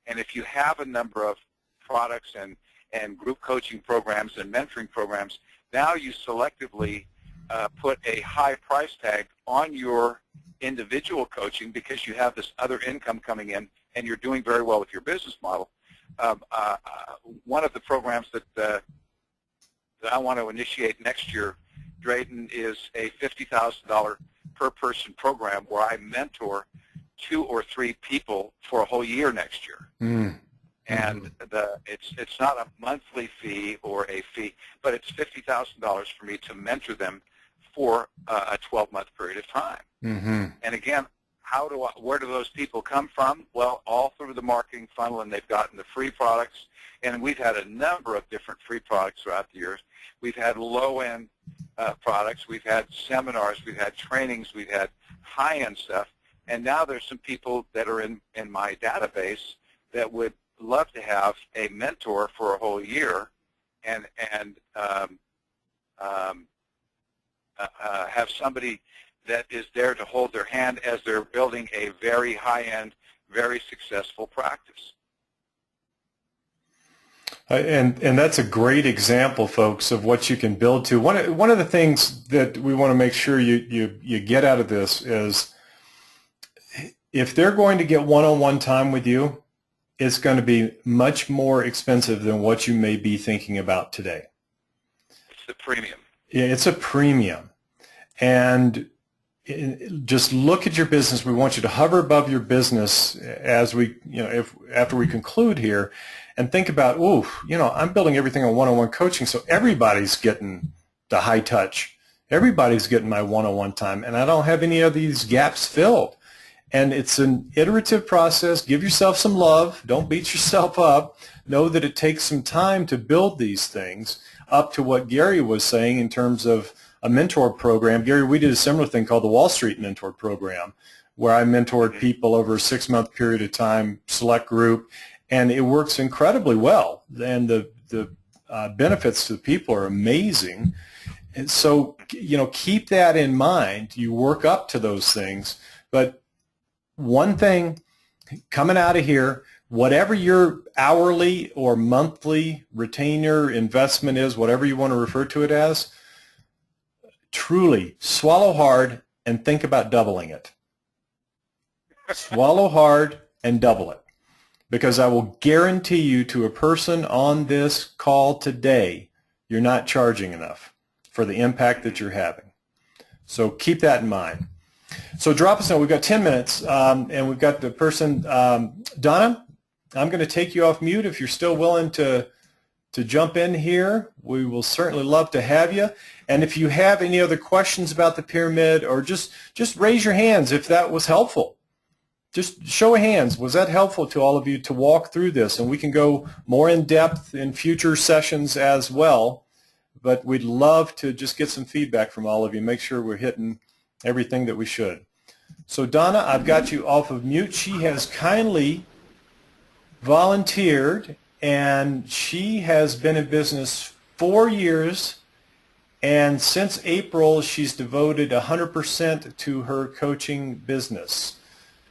And if you have a number of products and group coaching programs and mentoring programs, now you selectively put a high price tag on your individual coaching because you have this other income coming in and you're doing very well with your business model. One of the programs that I want to initiate next year, Drayton, is a $50,000 per person program where I mentor 2 or 3 people for a whole year next year. And it's not a monthly fee or a fee, but it's $50,000 for me to mentor them for a 12-month period of time. And again, where do those people come from? Well, all through the marketing funnel, and they've gotten the free products. And we've had a number of different free products throughout the years. We've had low-end products. We've had seminars. We've had trainings. We've had high-end stuff. And now there's some people that are in my database that would love to have a mentor for a whole year and have somebody that is there to hold their hand as they're building a very high-end, very successful practice. And that's a great example, folks, of what you can build to. One of the things that we want to make sure you get out of this is, if they're going to get one-on-one time with you, it's going to be much more expensive than what you may be thinking about today. It's the premium. Yeah, it's a premium. And just look at your business. We want you to hover above your business as we, after we conclude here, and think about, I'm building everything on one-on-one coaching, so everybody's getting the high touch. Everybody's getting my one-on-one time, and I don't have any of these gaps filled. And it's an iterative process. Give yourself some love. Don't beat yourself up. Know that it takes some time to build these things up to what Gary was saying in terms of a mentor program. Gary, we did a similar thing called the Wall Street Mentor Program, where I mentored people over a 6-month period of time, select group, and it works incredibly well. And the benefits to the people are amazing. And so, keep that in mind. You work up to those things. But one thing coming out of here, whatever your hourly or monthly retainer investment is, whatever you want to refer to it as, truly swallow hard and think about doubling it. Swallow hard and double it. Because I will guarantee you, to a person on this call today, you're not charging enough for the impact that you're having. So keep that in mind. So drop us a note. We've got 10 minutes, and we've got the person, Donna, I'm going to take you off mute if you're still willing to jump in here. We will certainly love to have you. And if you have any other questions about the pyramid, or just raise your hands if that was helpful. Just show of hands. Was that helpful to all of you to walk through this? And we can go more in depth in future sessions as well. But we'd love to just get some feedback from all of you. Make sure we're hitting everything that we should. So Donna, I've got you off of mute. She has kindly volunteered, and she has been in business 4 years, and since April she's devoted 100% to her coaching business.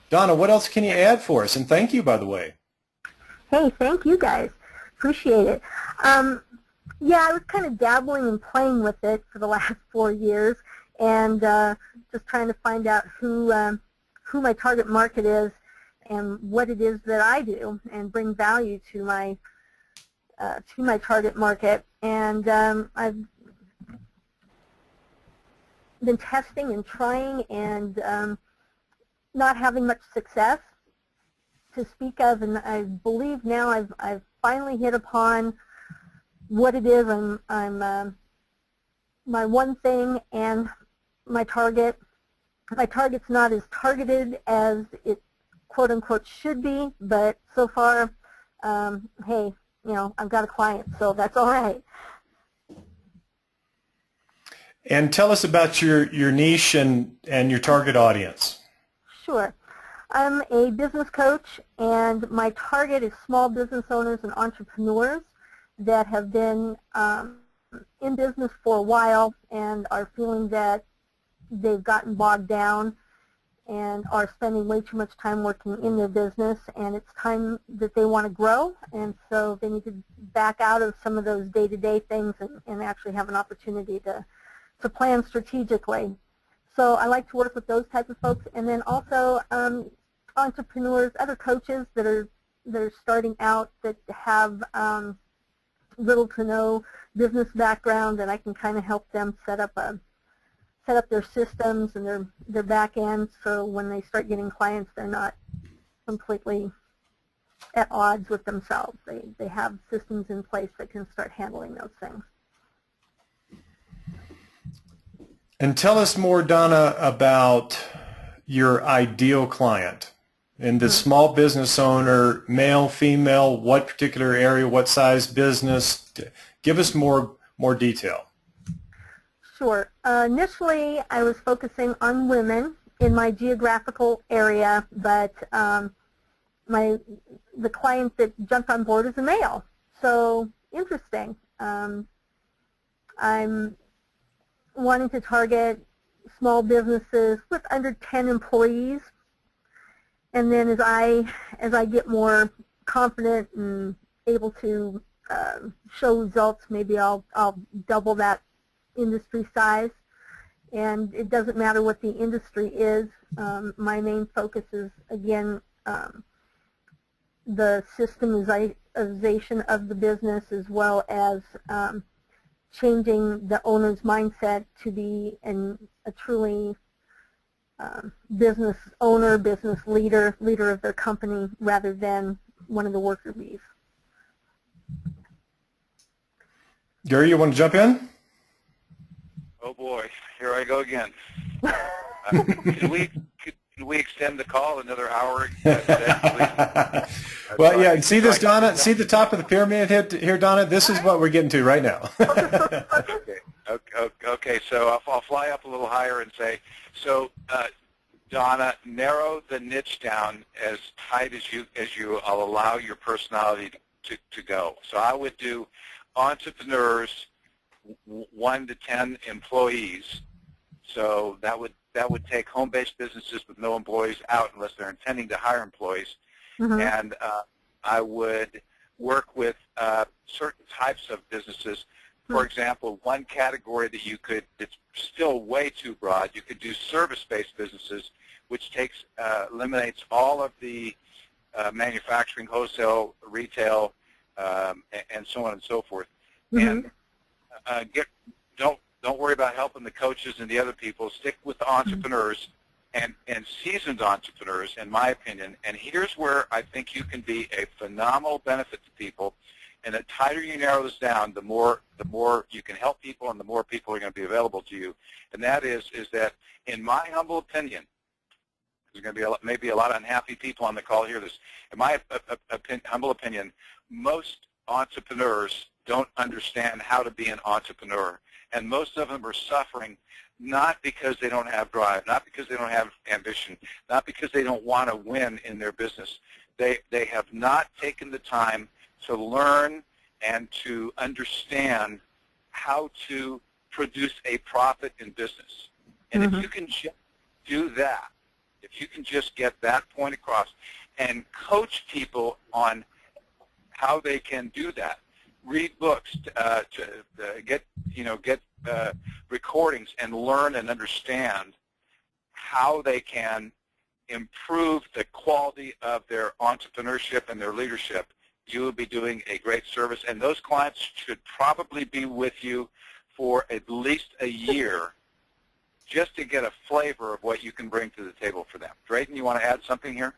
Donna, what else can you add for us? And thank you, by the way. Hey, thank you guys. Appreciate it. Yeah, I was kind of dabbling and playing with it for the last 4 years, and just trying to find out who my target market is and what it is that I do, and bring value to my target market. And I've been testing and trying, and not having much success to speak of. And I believe now I've finally hit upon what it is. I'm my one thing and my target. My target's not as targeted as it quote unquote should be, but so far, hey, you know, I've got a client, so that's all right. And tell us about your niche and your target audience. Sure. I'm a business coach, and my target is small business owners and entrepreneurs that have been in business for a while and are feeling that they've gotten bogged down and are spending way too much time working in their business, and it's time that they want to grow, and so they need to back out of some of those day-to-day things and actually have an opportunity to plan strategically. So I like to work with those type of folks, and then also entrepreneurs, other coaches that are starting out that have little to no business background, and I can kind of help them set up their systems and their back end, so when they start getting clients, they're not completely at odds with themselves. They have systems in place that can start handling those things. And tell us more, Donna, about your ideal client and the small business owner, male, female, what particular area, what size business. Give us more detail. Sure. Initially, I was focusing on women in my geographical area, but the client that jumped on board is a male. So interesting. I'm wanting to target small businesses with under 10 employees, and then as I get more confident and able to show results, maybe I'll double that industry size. And it doesn't matter what the industry is. My main focus is, again, the systemization of the business, as well as changing the owner's mindset to be a truly business owner, business leader of their company, rather than one of the worker bees. Gary, you want to jump in? Oh boy, here I go again. Can we extend the call another hour? Well, yeah. See this, Donna? See the top of the pyramid here, Donna? This is what we're getting to right now. Okay. So I'll fly up a little higher and say, so Donna, narrow the niche down as tight as you allow your personality to go. So I would do entrepreneurs, 1 to 10 employees. So that would take home-based businesses with no employees out unless they're intending to hire employees. Mm-hmm. And I would work with certain types of businesses. For example, one category that you could, it's still way too broad, you could do service-based businesses, which eliminates all of the manufacturing, wholesale, retail, and so on and so forth. Mm-hmm. And get don't worry about helping the coaches and the other people. Stick with the entrepreneurs and seasoned entrepreneurs, in my opinion. And here's where I think you can be a phenomenal benefit to people. And the tighter you narrow this down, the more you can help people, and the more people are going to be available to you. And that is that, in my humble opinion, there's going to be maybe a lot of unhappy people on the call here. In my humble opinion, most entrepreneurs don't understand how to be an entrepreneur, and most of them are suffering not because they don't have drive, not because they don't have ambition, not because they don't want to win in their business. They have not taken the time to learn and to understand how to produce a profit in business. And if you can just do that, if you can just get that point across and coach people on how they can do that, read books, get recordings, and learn and understand how they can improve the quality of their entrepreneurship and their leadership, you will be doing a great service. And those clients should probably be with you for at least a year just to get a flavor of what you can bring to the table for them. Drayton, you want to add something here?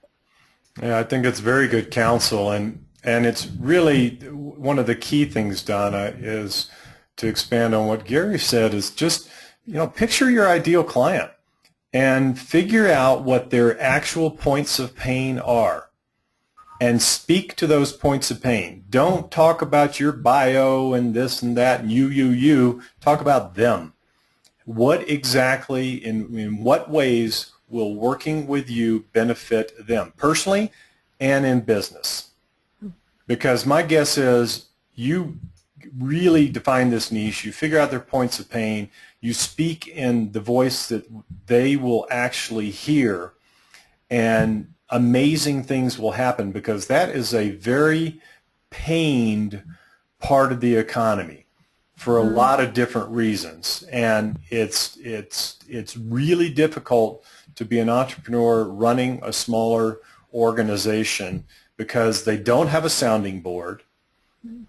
Yeah, I think it's very good counsel, and it's really one of the key things, Donna, is to expand on what Gary said, is just, picture your ideal client and figure out what their actual points of pain are and speak to those points of pain. Don't talk about your bio and this and that and you. Talk about them. What exactly, in what ways will working with you benefit them personally and in business? Because my guess is you really define this niche, you figure out their points of pain, you speak in the voice that they will actually hear, and amazing things will happen, because that is a very pained part of the economy for a lot of different reasons. And it's really difficult to be an entrepreneur running a smaller organization because they don't have a sounding board.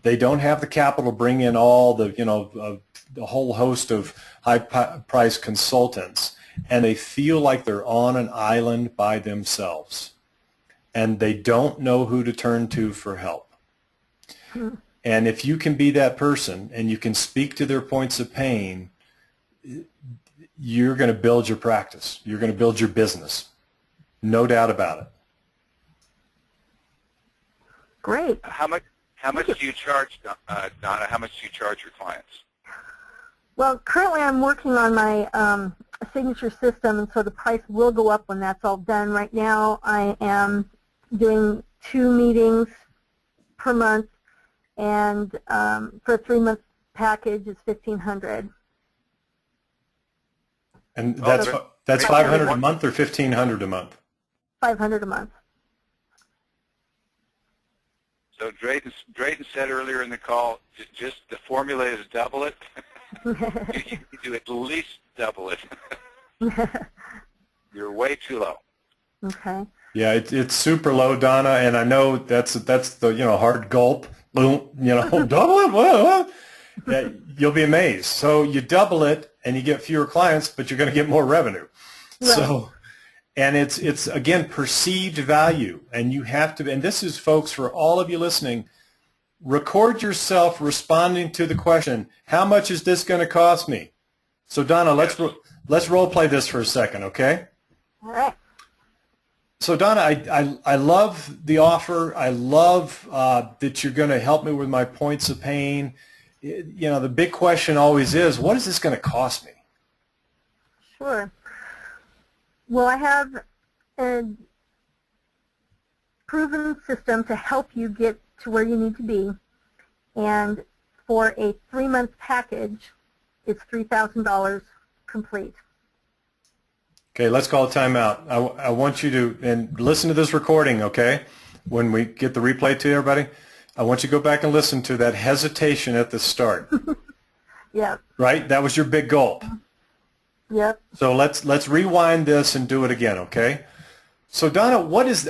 They don't have the capital to bring in all the, the whole host of high-priced consultants, and they feel like they're on an island by themselves, and they don't know who to turn to for help. And if you can be that person and you can speak to their points of pain, you're going to build your practice. You're going to build your business. No doubt about it. Great. How much do you charge, Donna? How much do you charge your clients? Well, currently I'm working on my signature system, and so the price will go up when that's all done. Right now I am doing 2 meetings per month, and for a 3-month package is $1,500. And that's $500 a month or $1,500 a month? $500 a month. So Drayton said earlier in the call, just the formula is double it. You do at least double it. You're way too low. Okay. Yeah, it's super low, Donna, and I know that's the hard gulp. Boom, double it. What? Yeah, you'll be amazed. So you double it, and you get fewer clients, but you're going to get more revenue. Right. So, and it's again perceived value, and you have to. And this is, folks, for all of you listening. Record yourself responding to the question, how much is this going to cost me? So, Donna, let's role play this for a second, okay? All right. So, Donna, I love the offer. I love that you're going to help me with my points of pain. The big question always is, what is this going to cost me? Sure. Well, I have a proven system to help you get to where you need to be, and for a 3-month package, it's $3,000 complete. Okay, let's call a timeout. I want you to, and listen to this recording, okay? When we get the replay to everybody, I want you to go back and listen to that hesitation at the start. Yep. Right? That was your big gulp. Yep. So let's rewind this and do it again, okay? So, Donna,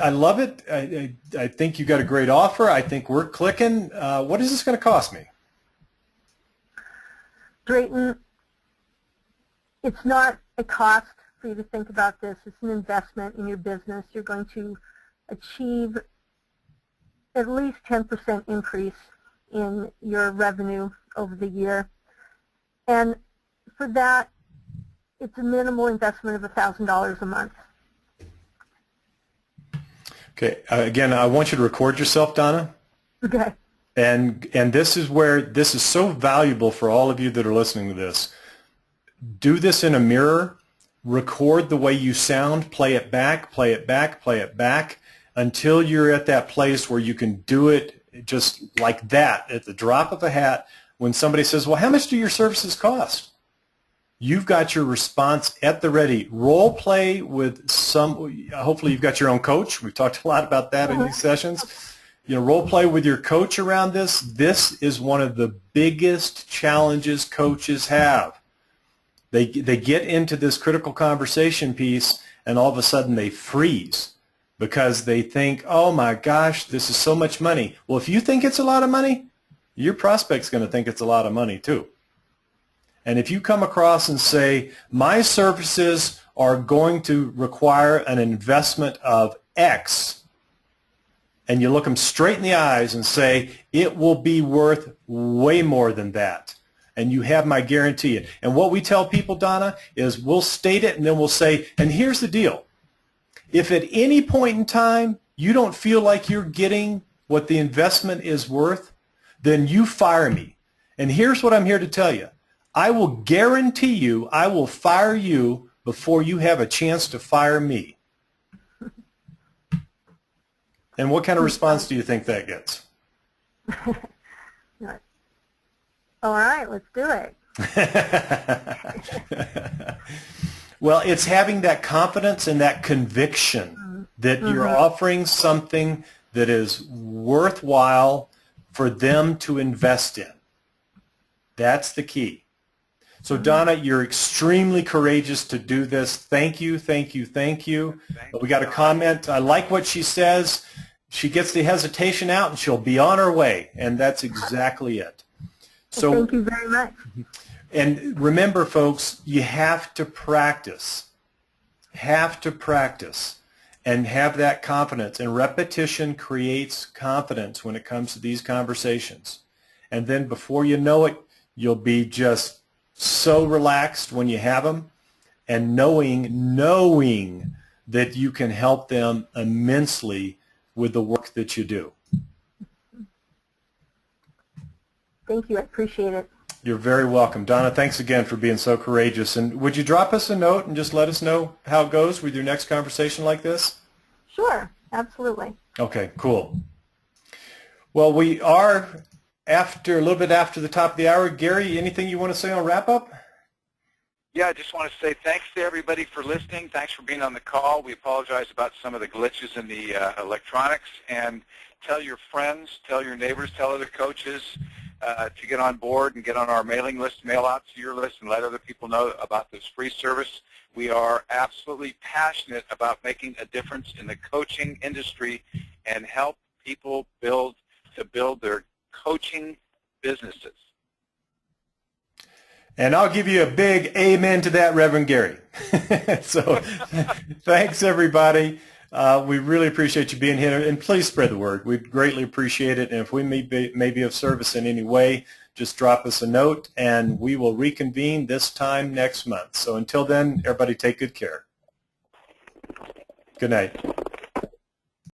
I love it. I think you got a great offer. I think we're clicking. What is this going to cost me? Drayton, it's not a cost for you to think about this. It's an investment in your business. You're going to achieve at least 10% increase in your revenue over the year. And for that, it's a minimal investment of $1,000 a month. Okay. Again, I want you to record yourself, Donna. Okay. And this is where this is so valuable for all of you that are listening to this. Do this in a mirror. Record the way you sound. Play it back, play it back, play it back until you're at that place where you can do it just like that at the drop of a hat. When somebody says, well, how much do your services cost? You've got your response at the ready. Role play with hopefully you've got your own coach. We've talked a lot about that in these sessions. Role play with your coach around this. This is one of the biggest challenges coaches have. They get into this critical conversation piece and all of a sudden they freeze because they think, oh my gosh, this is so much money. Well, if you think it's a lot of money, your prospect's going to think it's a lot of money too. And if you come across and say, my services are going to require an investment of X, and you look them straight in the eyes and say, it will be worth way more than that, and you have my guarantee. And what we tell people, Donna, is we'll state it and then we'll say, and here's the deal. If at any point in time you don't feel like you're getting what the investment is worth, then you fire me. And here's what I'm here to tell you. I will guarantee you I will fire you before you have a chance to fire me. And what kind of response do you think that gets? All right, let's do it. Well, it's having that confidence and that conviction that you're offering something that is worthwhile for them to invest in. That's the key. So, Donna, you're extremely courageous to do this. Thank you, thank you, thank you. We got a comment. I like what she says. She gets the hesitation out, and she'll be on her way, and that's exactly it. So, thank you very much. And remember, folks, you have to practice. Have to practice and have that confidence. And repetition creates confidence when it comes to these conversations. And then before you know it, you'll be just so relaxed when you have them, and knowing that you can help them immensely with the work that you do. Thank you. I appreciate it. You're very welcome. Donna, thanks again for being so courageous. And would you drop us a note and just let us know how it goes with your next conversation like this? Sure. Absolutely. Okay, cool. Well, we are a little bit after the top of the hour. Gary, anything you want to say on wrap-up? Yeah, I just want to say thanks to everybody for listening. Thanks for being on the call. We apologize about some of the glitches in the electronics. And tell your friends, tell your neighbors, tell other coaches to get on board and get on our mailing list, mail out to your list, and let other people know about this free service. We are absolutely passionate about making a difference in the coaching industry and help people build their coaching businesses. And I'll give you a big amen to that, Reverend Gary. So thanks, everybody. We really appreciate you being here, and please spread the word. We'd greatly appreciate it, and if we may be of service in any way, just drop us a note, and we will reconvene this time next month. So until then, everybody take good care. Good night.